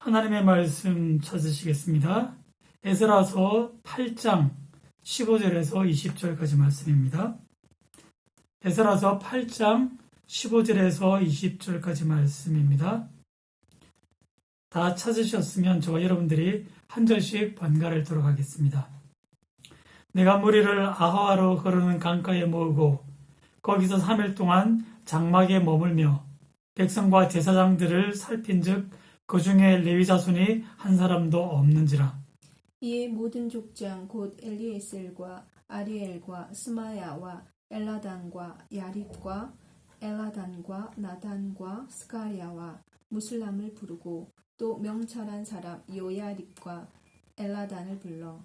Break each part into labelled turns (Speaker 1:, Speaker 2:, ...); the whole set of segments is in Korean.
Speaker 1: 하나님의 말씀 찾으시겠습니다. 에스라서 8장 15절에서 20절까지 말씀입니다. 에스라서 8장 15절에서 20절까지 말씀입니다. 다 찾으셨으면 저와 여러분들이 한 절씩 번갈아 읽도록 하겠습니다. 내가 무리를 아하와로 흐르는 강가에 모으고 거기서 3일 동안 장막에 머물며 백성과 제사장들을 살핀즉 그 중에 레위 자손이 한 사람도 없는지라.
Speaker 2: 이에 모든 족장 곧 엘리에셀과 아리엘과 스마야와 엘라단과 야립과 엘라단과 나단과 스가랴와 무슬람을 부르고 또 명철한 사람 요야립과 엘라단을 불러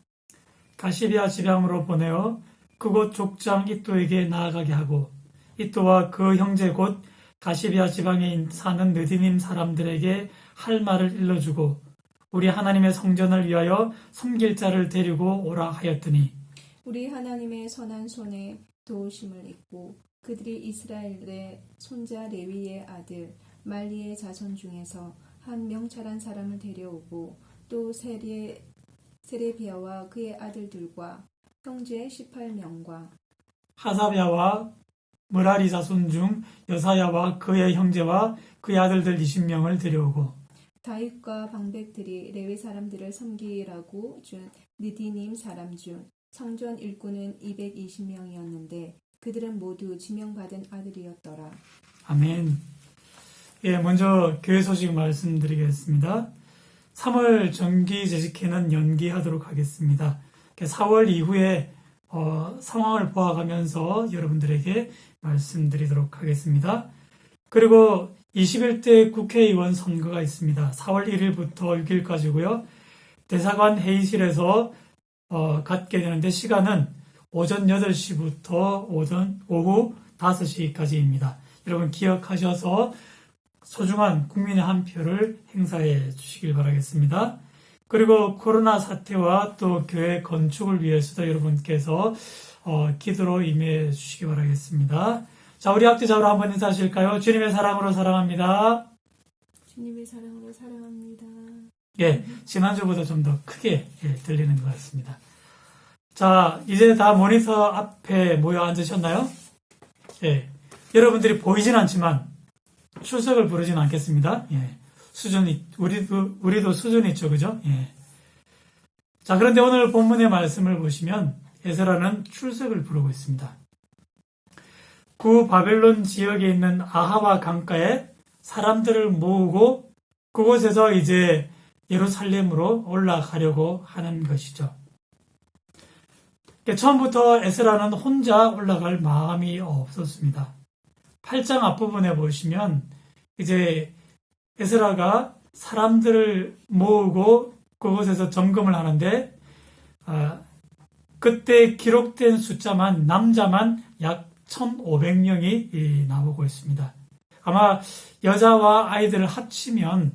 Speaker 1: 가시비아 지방으로 보내어 그곳 족장 이또에게 나아가게 하고 이또와 그 형제 곧 가시비아 지방에 사는 느디님 사람들에게 할 말을 일러주고 우리 하나님의 성전을 위하여 섬길 자를 데리고 오라 하였더니
Speaker 2: 우리 하나님의 선한 손에 도우심을 입고 그들이 이스라엘의 손자 레위의 아들 말리의 자손 중에서 한 명철한 사람을 데려오고 또 세레비아와 그의 아들들과 형제 18명과
Speaker 1: 하사랴와 므라리 자손 중 여사야와 그의 형제와 그의 아들들 20명을 데려오고
Speaker 2: 다윗과 방백들이 레위 사람들을 섬기라고 준 느디님 사람 중 성전 일꾼은 220명이었는데 그들은 모두 지명받은 아들이었더라.
Speaker 1: 아멘. 먼저 교회 소식 말씀드리겠습니다. 3월 정기 재직회는 연기하도록 하겠습니다. 4월 이후에 상황을 보아가면서 여러분들에게 말씀드리도록 하겠습니다. 그리고 21대 국회의원 선거가 있습니다. 4월 1일부터 6일까지고요. 대사관 회의실에서 갖게 되는데 시간은 오전 8시부터 오후 5시까지입니다. 여러분 기억하셔서 소중한 국민의 한 표를 행사해 주시길 바라겠습니다. 그리고 코로나 사태와 또 교회 건축을 위해서도 여러분께서 기도로 임해 주시기 바라겠습니다. 자, 우리 학교자로 한번 인사하실까요? 주님의 사랑으로 사랑합니다.
Speaker 2: 주님의 사랑으로 사랑합니다.
Speaker 1: 지난주보다 좀 더 크게 들리는 것 같습니다. 자, 이제 다 모니터 앞에 모여 앉으셨나요? 여러분들이 보이진 않지만 출석을 부르진 않겠습니다. 수준이, 우리도 수준이 있죠, 그죠? 자, 그런데 오늘 본문의 말씀을 보시면 에스라는 출석을 부르고 있습니다. 구 바벨론 지역에 있는 아하와 강가에 사람들을 모으고 그곳에서 이제 예루살렘으로 올라가려고 하는 것이죠. 처음부터 에스라는 혼자 올라갈 마음이 없었습니다. 8장 앞부분에 보시면 이제 에스라가 사람들을 모으고 그곳에서 점검을 하는데 그때 기록된 숫자만 남자만 약 1,500명이 나오고 있습니다. 아마 여자와 아이들을 합치면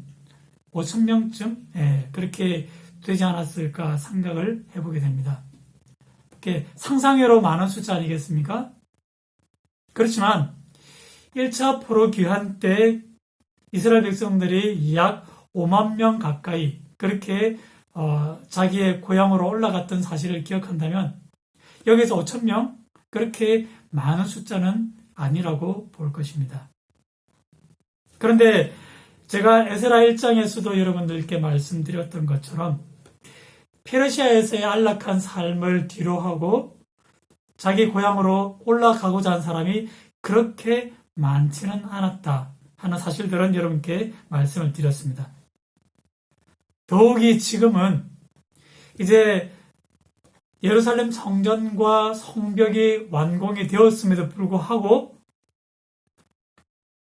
Speaker 1: 5,000명쯤 그렇게 되지 않았을까 생각을 해보게 됩니다. 상상외로 많은 숫자 아니겠습니까? 그렇지만 1차 포로 귀환 때 이스라엘 백성들이 약 5만 명 가까이 그렇게 자기의 고향으로 올라갔던 사실을 기억한다면 여기서 5,000명 그렇게 많은 숫자는 아니라고 볼 것입니다. 그런데 제가 에스라 1장에서도 여러분들께 말씀드렸던 것처럼 페르시아에서의 안락한 삶을 뒤로하고 자기 고향으로 올라가고자 한 사람이 그렇게 많지는 않았다 하는 사실들은 여러분께 말씀을 드렸습니다. 더욱이 지금은 이제 예루살렘 성전과 성벽이 완공이 되었음에도 불구하고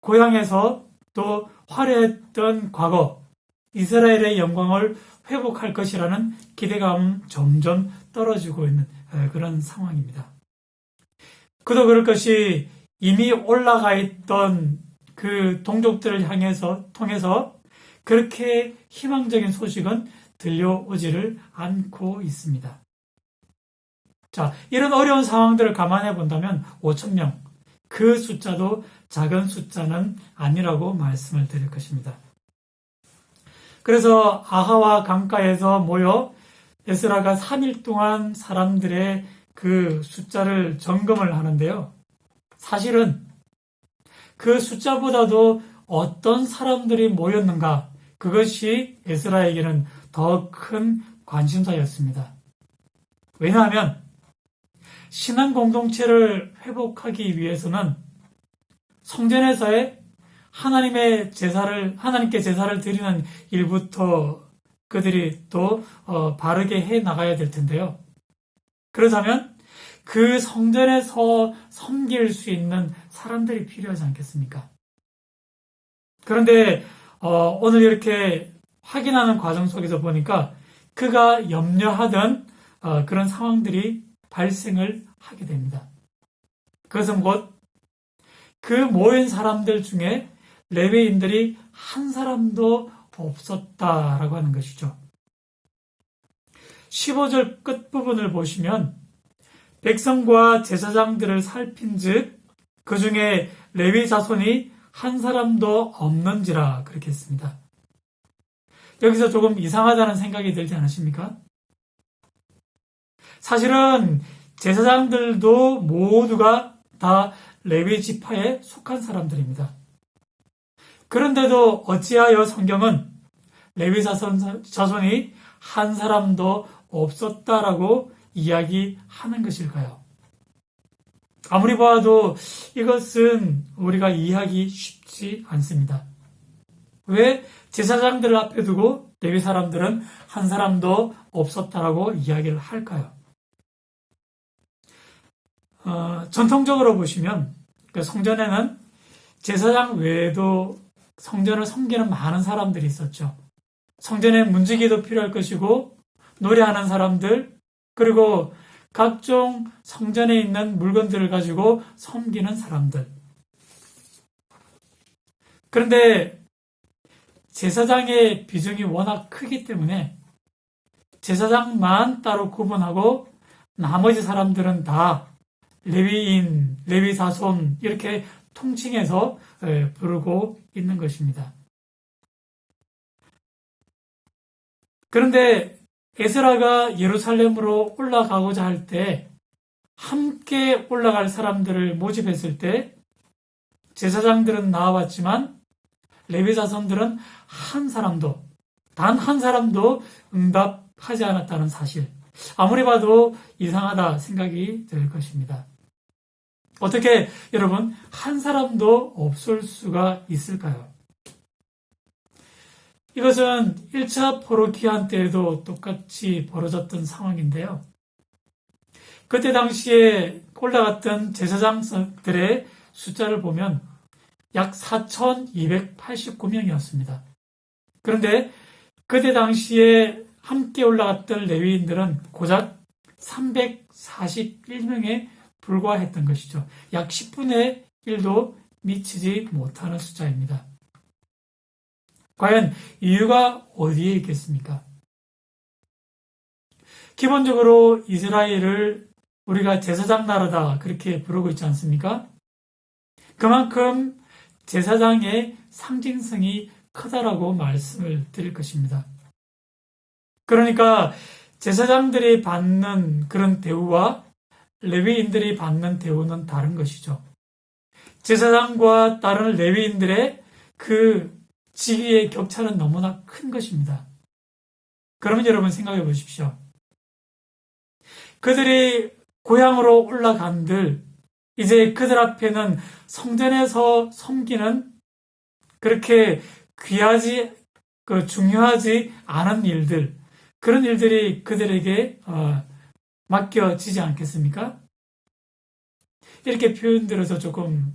Speaker 1: 고향에서 또 화려했던 과거 이스라엘의 영광을 회복할 것이라는 기대감은 점점 떨어지고 있는 그런 상황입니다. 그도 그럴 것이 이미 올라가 있던 그 동족들을 통해서 그렇게 희망적인 소식은 들려오지를 않고 있습니다. 자, 이런 어려운 상황들을 감안해 본다면 5,000명, 그 숫자도 작은 숫자는 아니라고 말씀을 드릴 것입니다. 그래서 아하와 강가에서 모여 에스라가 3일 동안 사람들의 그 숫자를 점검을 하는데요. 사실은 그 숫자보다도 어떤 사람들이 모였는가, 그것이 에스라에게는 더 큰 관심사였습니다. 왜냐하면 신앙 공동체를 회복하기 위해서는 성전에서의 하나님께 제사를 드리는 일부터 그들이 또 바르게 해 나가야 될 텐데요. 그렇다면 그 성전에서 섬길 수 있는 사람들이 필요하지 않겠습니까? 그런데 오늘 이렇게 확인하는 과정 속에서 보니까 그가 염려하던 그런 상황들이 발생을 하게 됩니다. 그것은 곧 그 모인 사람들 중에 레위인들이 한 사람도 없었다라고 하는 것이죠. 15절 끝부분을 보시면 백성과 제사장들을 살핀즉 그 중에 레위 자손이 한 사람도 없는지라 그렇게 했습니다. 여기서 조금 이상하다는 생각이 들지 않으십니까? 사실은 제사장들도 모두가 다 레위 지파에 속한 사람들입니다. 그런데도 어찌하여 성경은 레위 자손이 한 사람도 없었다라고 이야기하는 것일까요? 아무리 봐도 이것은 우리가 이해하기 쉽지 않습니다. 왜 제사장들을 앞에 두고 레위 사람들은 한 사람도 없었다라고 이야기를 할까요? 전통적으로 보시면 성전에는 제사장 외에도 성전을 섬기는 많은 사람들이 있었죠. 성전에 문지기도 필요할 것이고 노래하는 사람들, 그리고 각종 성전에 있는 물건들을 가지고 섬기는 사람들. 그런데 제사장의 비중이 워낙 크기 때문에 제사장만 따로 구분하고 나머지 사람들은 다 레위인, 레위 자손 이렇게 통칭해서 부르고 있는 것입니다. 그런데 에스라가 예루살렘으로 올라가고자 할 때 함께 올라갈 사람들을 모집했을 때 제사장들은 나와봤지만 레위 자손들은 단 한 사람도 응답하지 않았다는 사실. 아무리 봐도 이상하다 생각이 들 것입니다. 어떻게 여러분 한 사람도 없을 수가 있을까요? 이것은 1차 포로기한 때에도 똑같이 벌어졌던 상황인데요. 그때 당시에 올라갔던 제사장들의 숫자를 보면 약 4,289명이었습니다. 그런데 그때 당시에 함께 올라갔던 레위인들은 고작 341명에 불과했던 것이죠. 약 10분의 1도 미치지 못하는 숫자입니다. 과연 이유가 어디에 있겠습니까? 기본적으로 이스라엘을 우리가 제사장 나라다 그렇게 부르고 있지 않습니까? 그만큼 제사장의 상징성이 크다라고 말씀을 드릴 것입니다. 그러니까 제사장들이 받는 그런 대우와 레위인들이 받는 대우는 다른 것이죠. 제사장과 다른 레위인들의 그 지위의 격차는 너무나 큰 것입니다. 그러면 여러분 생각해 보십시오. 그들이 고향으로 올라간들 이제 그들 앞에는 성전에서 섬기는 그렇게 중요하지 않은 일들, 그런 일들이 그들에게 맡겨지지 않겠습니까? 이렇게 표현들어서 조금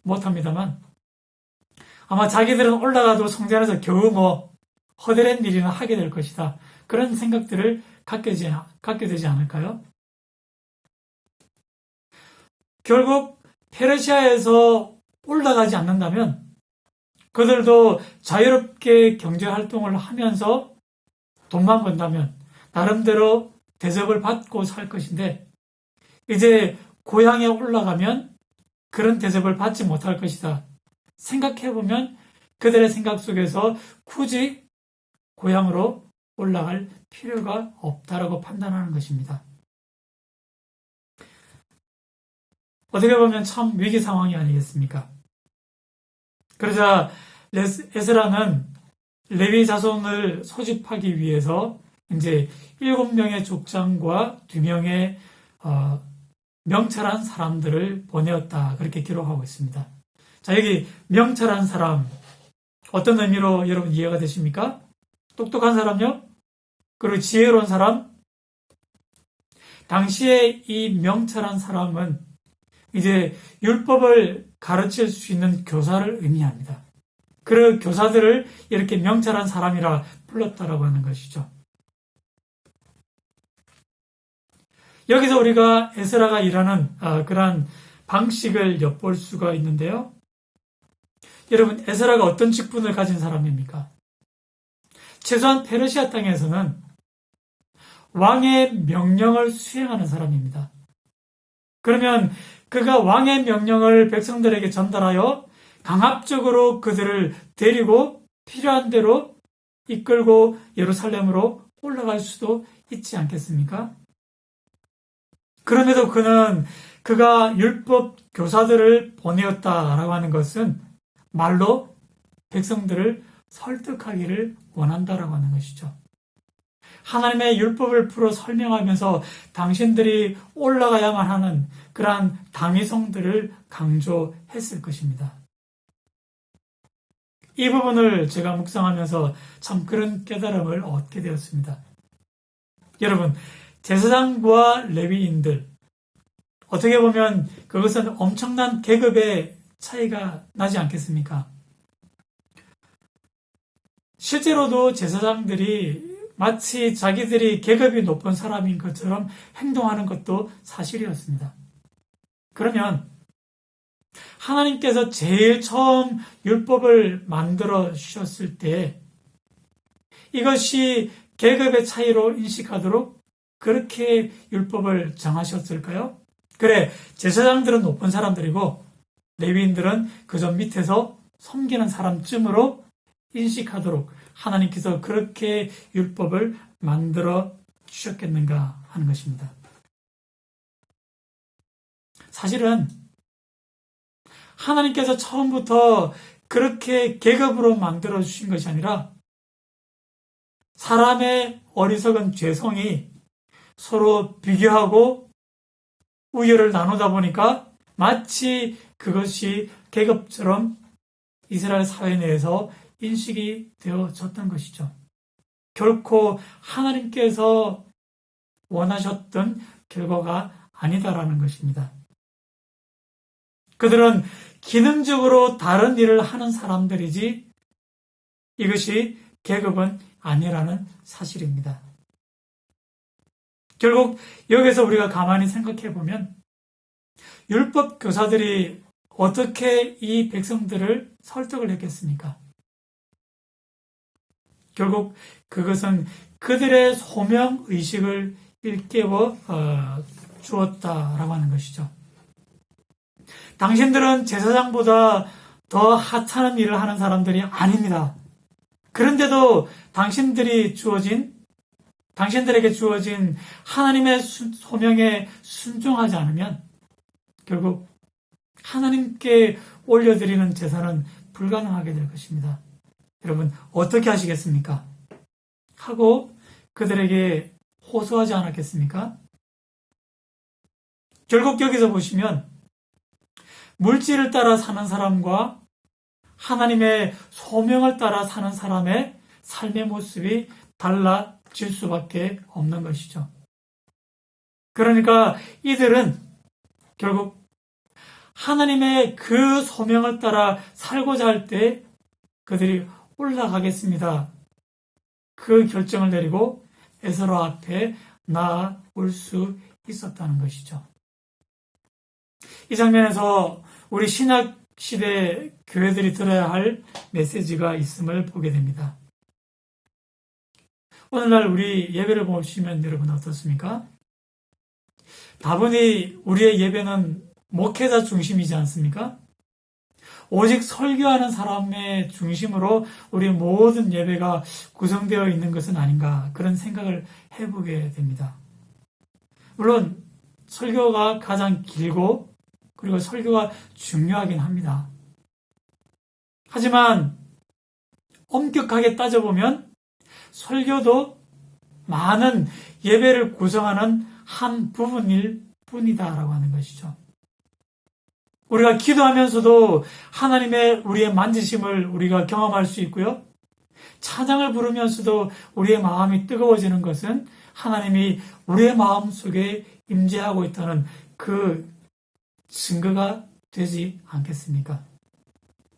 Speaker 1: 못합니다만 아마 자기들은 올라가도 성전에서 겨우 허드렛 일이나 하게 될 것이다. 그런 생각들을 갖게 되지 않을까요? 결국 페르시아에서 올라가지 않는다면 그들도 자유롭게 경제활동을 하면서 돈만 번다면 나름대로 대접을 받고 살 것인데 이제 고향에 올라가면 그런 대접을 받지 못할 것이다. 생각해보면 그들의 생각 속에서 굳이 고향으로 올라갈 필요가 없다라고 판단하는 것입니다. 어떻게 보면 참 위기 상황이 아니겠습니까? 그러자 에스라는 레위 자손을 소집하기 위해서 이제 7명의 족장과 2명의 명철한 사람들을 보내었다. 그렇게 기록하고 있습니다. 자, 여기 명철한 사람 어떤 의미로 여러분 이해가 되십니까? 똑똑한 사람요? 그리고 지혜로운 사람? 당시에 이 명철한 사람은 이제 율법을 가르칠 수 있는 교사를 의미합니다. 그 교사들을 이렇게 명철한 사람이라 불렀다라고 하는 것이죠. 여기서 우리가 에스라가 일하는 그러한 방식을 엿볼 수가 있는데요. 여러분, 에스라가 어떤 직분을 가진 사람입니까? 최소한 페르시아 땅에서는 왕의 명령을 수행하는 사람입니다. 그러면 그가 왕의 명령을 백성들에게 전달하여 강압적으로 그들을 데리고 필요한 대로 이끌고 예루살렘으로 올라갈 수도 있지 않겠습니까? 그럼에도 그가 율법 교사들을 보내었다라고 하는 것은 말로 백성들을 설득하기를 원한다라고 하는 것이죠. 하나님의 율법을 풀어 설명하면서 당신들이 올라가야만 하는 그러한 당위성들을 강조했을 것입니다. 이 부분을 제가 묵상하면서 참 그런 깨달음을 얻게 되었습니다. 여러분, 제사장과 레위인들, 어떻게 보면 그것은 엄청난 계급의 차이가 나지 않겠습니까? 실제로도 제사장들이 마치 자기들이 계급이 높은 사람인 것처럼 행동하는 것도 사실이었습니다. 그러면 하나님께서 제일 처음 율법을 만들어 주셨을 때 이것이 계급의 차이로 인식하도록 그렇게 율법을 정하셨을까요? 그래, 제사장들은 높은 사람들이고 레위인들은 그저 밑에서 섬기는 사람쯤으로 인식하도록 하나님께서 그렇게 율법을 만들어 주셨겠는가 하는 것입니다. 사실은 하나님께서 처음부터 그렇게 계급으로 만들어 주신 것이 아니라 사람의 어리석은 죄성이 서로 비교하고 우열을 나누다 보니까 마치 그것이 계급처럼 이스라엘 사회 내에서 인식이 되어졌던 것이죠. 결코 하나님께서 원하셨던 결과가 아니다라는 것입니다. 그들은 기능적으로 다른 일을 하는 사람들이지 이것이 계급은 아니라는 사실입니다. 결국 여기서 우리가 가만히 생각해 보면 율법 교사들이 어떻게 이 백성들을 설득을 했겠습니까? 결국 그것은 그들의 소명의식을 일깨워 주었다라고 하는 것이죠. 당신들은 제사장보다 더 하찮은 일을 하는 사람들이 아닙니다. 그런데도 당신들에게 주어진 하나님의 소명에 순종하지 않으면 결국 하나님께 올려드리는 제사는 불가능하게 될 것입니다. 여러분, 어떻게 하시겠습니까? 하고 그들에게 호소하지 않았겠습니까? 결국 여기서 보시면 물질을 따라 사는 사람과 하나님의 소명을 따라 사는 사람의 삶의 모습이 달라질 수밖에 없는 것이죠. 그러니까 이들은 결국 하나님의 그 소명을 따라 살고자 할 때 그들이 올라가겠습니다. 그 결정을 내리고 에스라 앞에 나아올 수 있었다는 것이죠. 이 장면에서 우리 신약 시대 교회들이 들어야 할 메시지가 있음을 보게 됩니다. 오늘날 우리 예배를 보시면 여러분 어떻습니까? 다분히 우리의 예배는 목회자 중심이지 않습니까? 오직 설교하는 사람의 중심으로 우리 모든 예배가 구성되어 있는 것은 아닌가 그런 생각을 해보게 됩니다. 물론 설교가 가장 길고 그리고 설교가 중요하긴 합니다. 하지만 엄격하게 따져보면 설교도 많은 예배를 구성하는 한 부분일 뿐이다라고 하는 것이죠. 우리가 기도하면서도 하나님의 우리의 만지심을 우리가 경험할 수 있고요. 찬양을 부르면서도 우리의 마음이 뜨거워지는 것은 하나님이 우리의 마음 속에 임재하고 있다는 그 증거가 되지 않겠습니까?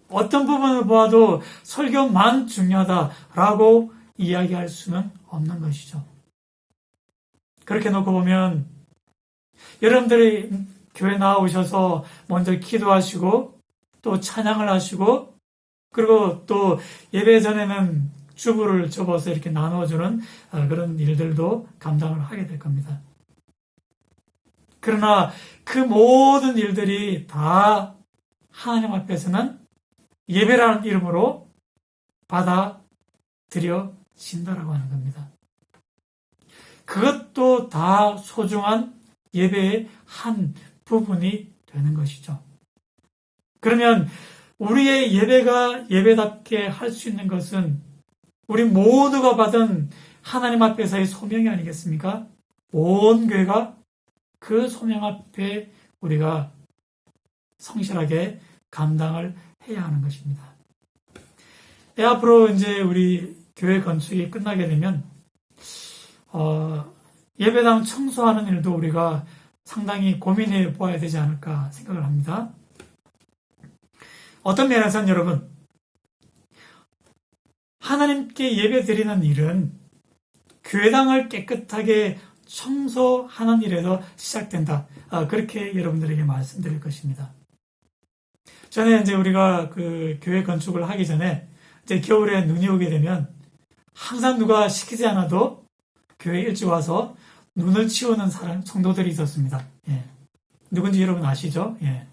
Speaker 1: 어떤 부분을 보아도 설교만 중요하다라고 이야기할 수는 없는 것이죠. 그렇게 놓고 보면 여러분들이 교회 나오셔서 먼저 기도하시고 또 찬양을 하시고 그리고 또 예배 전에는 주부를 접어서 이렇게 나눠주는 그런 일들도 감당을 하게 될 겁니다. 그러나 그 모든 일들이 다 하나님 앞에서는 예배라는 이름으로 받아들여진다라고 하는 겁니다. 그것도 다 소중한 예배의 한 부분이 되는 것이죠. 그러면 우리의 예배가 예배답게 할 수 있는 것은 우리 모두가 받은 하나님 앞에서의 소명이 아니겠습니까? 온 교회가 그 소명 앞에 우리가 성실하게 감당을 해야 하는 것입니다. 앞으로 이제 우리 교회 건축이 끝나게 되면 예배당 청소하는 일도 우리가 상당히 고민해 보아야 되지 않을까 생각을 합니다. 어떤 면에서는 여러분, 하나님께 예배 드리는 일은 교회당을 깨끗하게 청소하는 일에서 시작된다. 그렇게 여러분들에게 말씀드릴 것입니다. 전에 이제 우리가 그 교회 건축을 하기 전에 이제 겨울에 눈이 오게 되면 항상 누가 시키지 않아도 교회에 일찍 와서 눈을 치우는 성도들이 있었습니다. 예. 누군지 여러분 아시죠? 예.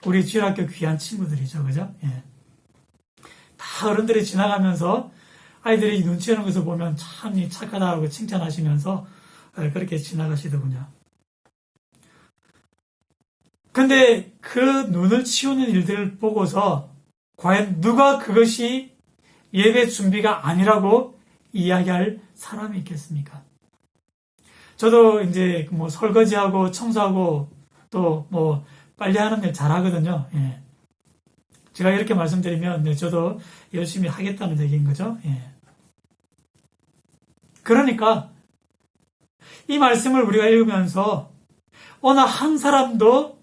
Speaker 1: 우리 주일학교 귀한 친구들이죠. 그죠? 예. 다 어른들이 지나가면서 아이들이 눈 치우는 것을 보면 참 착하다고 칭찬하시면서 그렇게 지나가시더군요. 근데 그 눈을 치우는 일들을 보고서 과연 누가 그것이 예배 준비가 아니라고 이야기할 사람이 있겠습니까? 저도 이제 뭐 설거지하고 청소하고 또 뭐 빨래하는 일 잘하거든요. 예. 제가 이렇게 말씀드리면 네, 저도 열심히 하겠다는 얘기인 거죠. 예. 그러니까 이 말씀을 우리가 읽으면서 어느 한 사람도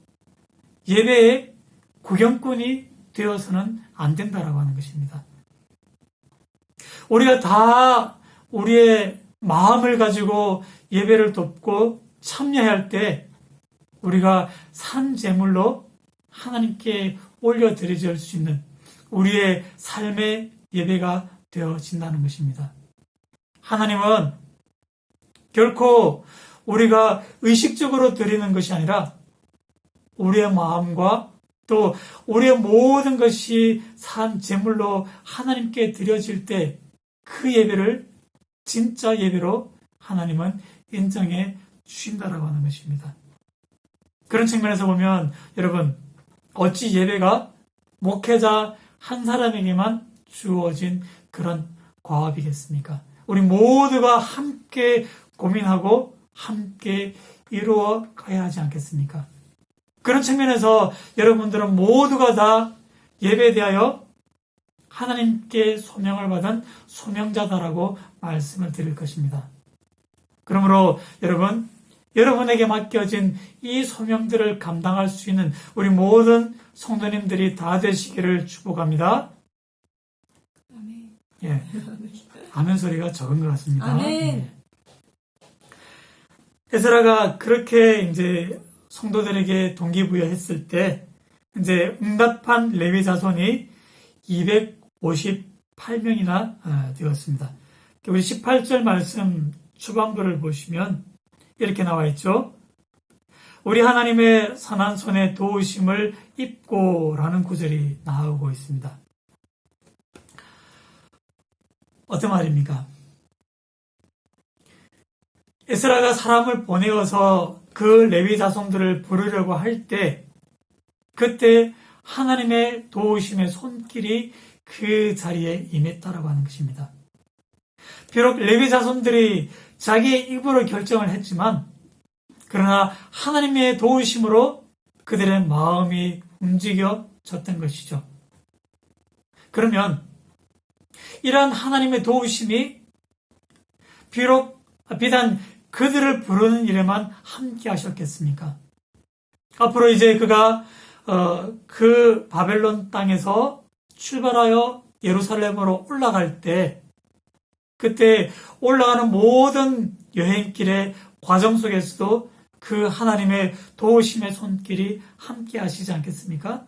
Speaker 1: 예배의 구경꾼이 되어서는 안 된다라고 하는 것입니다. 우리가 다 우리의 마음을 가지고 예배를 돕고 참여할 때 우리가 산 제물로 하나님께 올려드릴 수 있는 우리의 삶의 예배가 되어진다는 것입니다. 하나님은 결코 우리가 의식적으로 드리는 것이 아니라 우리의 마음과 또 우리의 모든 것이 산 제물로 하나님께 드려질 때 그 예배를 진짜 예배로 하나님은 인정해 주신다라고 하는 것입니다. 그런 측면에서 보면 여러분 어찌 예배가 목회자 한 사람에게만 주어진 그런 과업이겠습니까? 우리 모두가 함께 고민하고 함께 이루어 가야 하지 않겠습니까? 그런 측면에서 여러분들은 모두가 다 예배에 대하여 하나님께 소명을 받은 소명자다라고 말씀을 드릴 것입니다. 그러므로 여러분, 여러분에게 맡겨진 이 소명들을 감당할 수 있는 우리 모든 성도님들이 다 되시기를 축복합니다.
Speaker 2: 아멘.
Speaker 1: 예. 아멘 소리가 적은 것 같습니다.
Speaker 2: 아멘.
Speaker 1: 예. 에스라가 그렇게 이제 성도들에게 동기부여했을 때 이제 응답한 레위 자손이 258명이나 되었습니다. 우리 18절 말씀 초반부를 보시면 이렇게 나와 있죠. 우리 하나님의 선한 손에 도우심을 입고라는 구절이 나오고 있습니다. 어떤 말입니까? 에스라가 사람을 보내어서 그 레위 자손들을 부르려고 할 때, 그때 하나님의 도우심의 손길이 그 자리에 임했다라고 하는 것입니다. 비록 레위 자손들이 자기의 입으로 결정을 했지만, 그러나 하나님의 도우심으로 그들의 마음이 움직여졌던 것이죠. 그러면 이러한 하나님의 도우심이 비단 그들을 부르는 일에만 함께 하셨겠습니까? 앞으로 이제 그가 그 바벨론 땅에서 출발하여 예루살렘으로 올라갈 때, 그때 올라가는 모든 여행길의 과정 속에서도 그 하나님의 도우심의 손길이 함께 하시지 않겠습니까?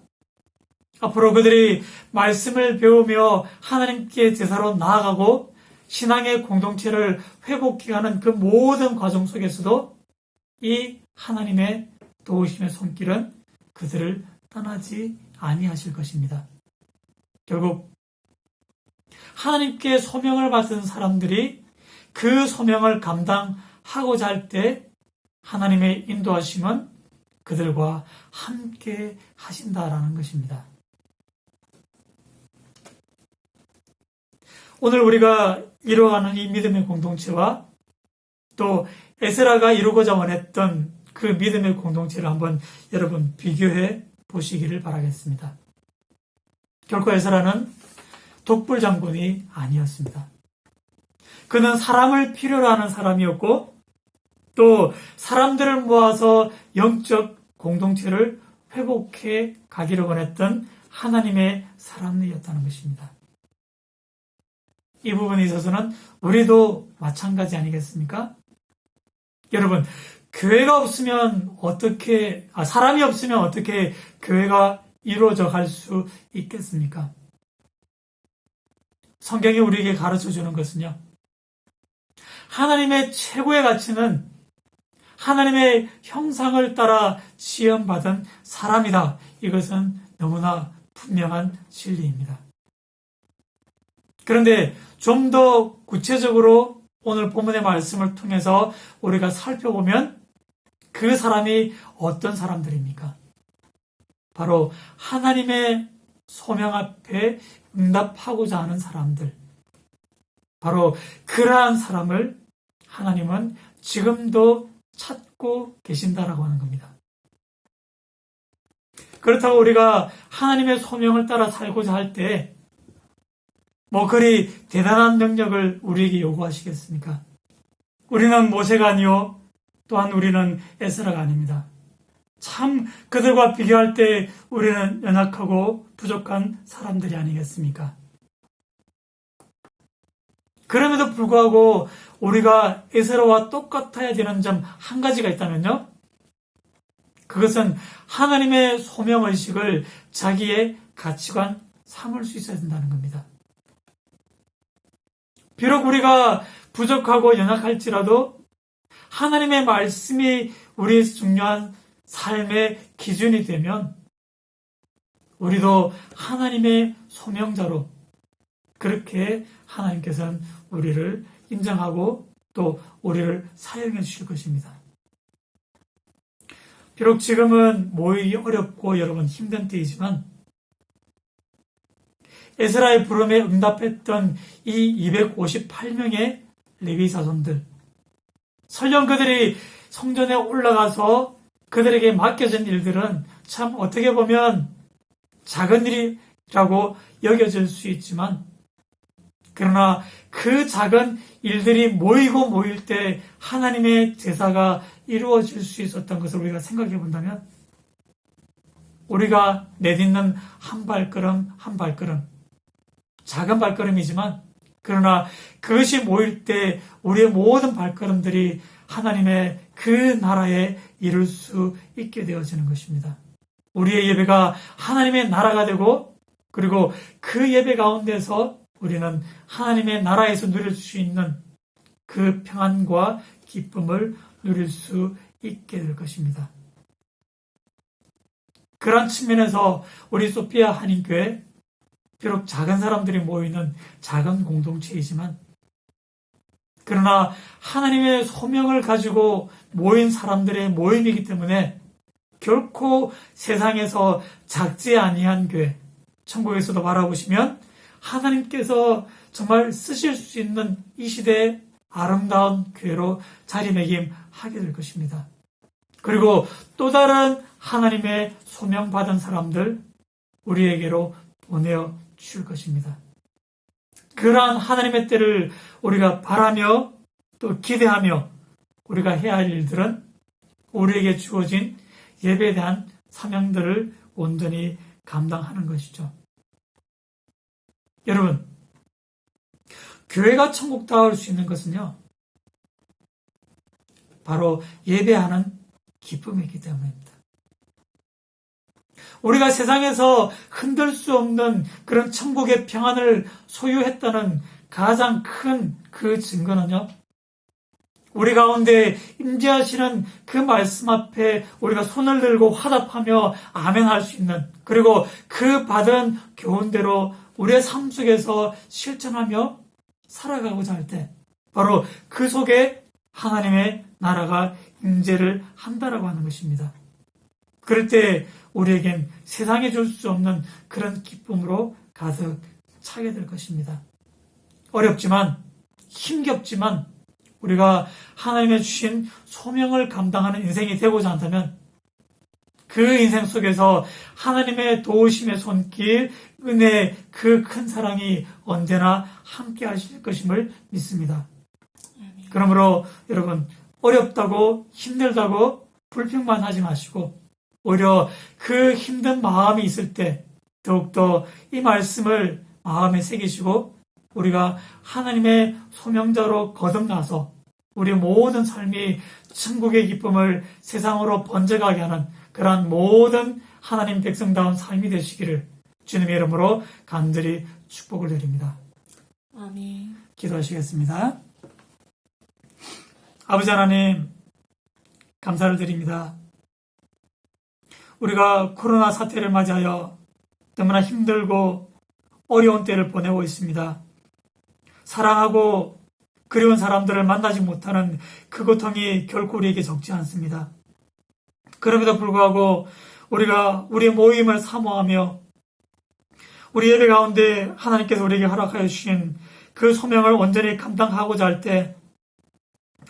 Speaker 1: 앞으로 그들이 말씀을 배우며 하나님께 제사로 나아가고 신앙의 공동체를 회복해가는 그 모든 과정 속에서도 이 하나님의 도우심의 손길은 그들을 떠나지 아니하실 것입니다. 결국 하나님께 소명을 받은 사람들이 그 소명을 감당하고자 할 때 하나님의 인도하심은 그들과 함께 하신다라는 것입니다. 오늘 우리가 이루어가는 이 믿음의 공동체와 또 에스라가 이루고자 원했던 그 믿음의 공동체를 한번 여러분 비교해 보시기를 바라겠습니다. 결코 에스라는 독불 장군이 아니었습니다. 그는 사람을 필요로 하는 사람이었고 또 사람들을 모아서 영적 공동체를 회복해 가기를 원했던 하나님의 사람이었다는 것입니다. 이 부분에 있어서는 우리도 마찬가지 아니겠습니까? 여러분, 교회가 없으면 사람이 없으면 어떻게 교회가 이루어져 갈 수 있겠습니까? 성경이 우리에게 가르쳐 주는 것은요, 하나님의 최고의 가치는 하나님의 형상을 따라 지음받은 사람이다. 이것은 너무나 분명한 진리입니다. 그런데 좀 더 구체적으로 오늘 본문의 말씀을 통해서 우리가 살펴보면 그 사람이 어떤 사람들입니까? 바로 하나님의 소명 앞에 응답하고자 하는 사람들. 바로 그러한 사람을 하나님은 지금도 찾고 계신다라고 하는 겁니다. 그렇다고 우리가 하나님의 소명을 따라 살고자 할 때 그리 대단한 능력을 우리에게 요구하시겠습니까? 우리는 모세가 아니요 또한 우리는 에스라가 아닙니다. 참 그들과 비교할 때 우리는 연약하고 부족한 사람들이 아니겠습니까? 그럼에도 불구하고 우리가 에스라와 똑같아야 되는 점 한 가지가 있다면요. 그것은 하나님의 소명의식을 자기의 가치관 삼을 수 있어야 된다는 겁니다. 비록 우리가 부족하고 연약할지라도 하나님의 말씀이 우리의 중요한 삶의 기준이 되면 우리도 하나님의 소명자로 그렇게 하나님께서는 우리를 인정하고 또 우리를 사용해 주실 것입니다. 비록 지금은 모이기 어렵고 여러분 힘든 때이지만 에스라의 부름에 응답했던 이 258명의 레위 자손들, 설령 그들이 성전에 올라가서 그들에게 맡겨진 일들은 참 어떻게 보면 작은 일이라고 여겨질 수 있지만 그러나 그 작은 일들이 모일 때 하나님의 제사가 이루어질 수 있었던 것을 우리가 생각해 본다면 우리가 내딛는 한 발걸음 한 발걸음 작은 발걸음이지만 그러나 그것이 모일 때 우리의 모든 발걸음들이 하나님의 그 나라에 이룰 수 있게 되어지는 것입니다. 우리의 예배가 하나님의 나라가 되고 그리고 그 예배 가운데서 우리는 하나님의 나라에서 누릴 수 있는 그 평안과 기쁨을 누릴 수 있게 될 것입니다. 그런 측면에서 우리 소피아 한인교회, 비록 작은 사람들이 모이는 작은 공동체이지만, 그러나 하나님의 소명을 가지고 모인 사람들의 모임이기 때문에 결코 세상에서 작지 아니한 교회, 천국에서도 바라보시면 하나님께서 정말 쓰실 수 있는 이 시대의 아름다운 교회로 자리매김하게 될 것입니다. 그리고 또 다른 하나님의 소명받은 사람들 우리에게로 보내어 주실 것입니다. 그러한 하나님의 때를 우리가 바라며 또 기대하며 우리가 해야 할 일들은 우리에게 주어진 예배에 대한 사명들을 온전히 감당하는 것이죠. 여러분, 교회가 천국다울 수 있는 것은요, 바로 예배하는 기쁨이기 때문입니다. 우리가 세상에서 흔들 수 없는 그런 천국의 평안을 소유했다는 가장 큰 그 증거는요, 우리 가운데 임재하시는 그 말씀 앞에 우리가 손을 들고 화답하며 아멘할 수 있는, 그리고 그 받은 교훈대로 우리의 삶 속에서 실천하며 살아가고자 할 때 바로 그 속에 하나님의 나라가 임재를 한다라고 하는 것입니다. 그럴 때 우리에겐 세상에 줄 수 없는 그런 기쁨으로 가득 차게 될 것입니다. 어렵지만, 힘겹지만 우리가 하나님의 주신 소명을 감당하는 인생이 되고자 한다면 그 인생 속에서 하나님의 도우심의 손길, 은혜의 그 큰 사랑이 언제나 함께 하실 것임을 믿습니다. 그러므로 여러분, 어렵다고 힘들다고 불평만 하지 마시고 오히려 그 힘든 마음이 있을 때 더욱더 이 말씀을 마음에 새기시고 우리가 하나님의 소명자로 거듭나서 우리 모든 삶이 천국의 기쁨을 세상으로 번져가게 하는 그러한 모든 하나님 백성다운 삶이 되시기를 주님의 이름으로 간절히 축복을 드립니다.
Speaker 2: 아멘.
Speaker 1: 기도하시겠습니다. 아버지 하나님, 감사를 드립니다. 우리가 코로나 사태를 맞이하여 너무나 힘들고 어려운 때를 보내고 있습니다. 사랑하고 그리운 사람들을 만나지 못하는 그 고통이 결코 우리에게 적지 않습니다. 그럼에도 불구하고 우리가 우리의 모임을 사모하며 우리 예배 가운데 하나님께서 우리에게 허락하여 주신 그 소명을 온전히 감당하고자 할 때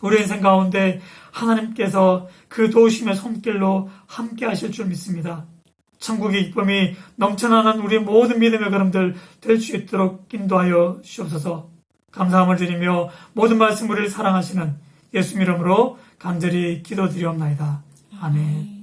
Speaker 1: 우리 인생 가운데 하나님께서 그 도우심의 손길로 함께 하실 줄 믿습니다. 천국의 기쁨이 넘쳐나는 우리 모든 믿음의 걸음들 될 수 있도록 인도하여 주옵소서. 감사함을 드리며 모든 말씀 우리를 사랑하시는 예수 이름으로 간절히 기도드리옵나이다. 아멘.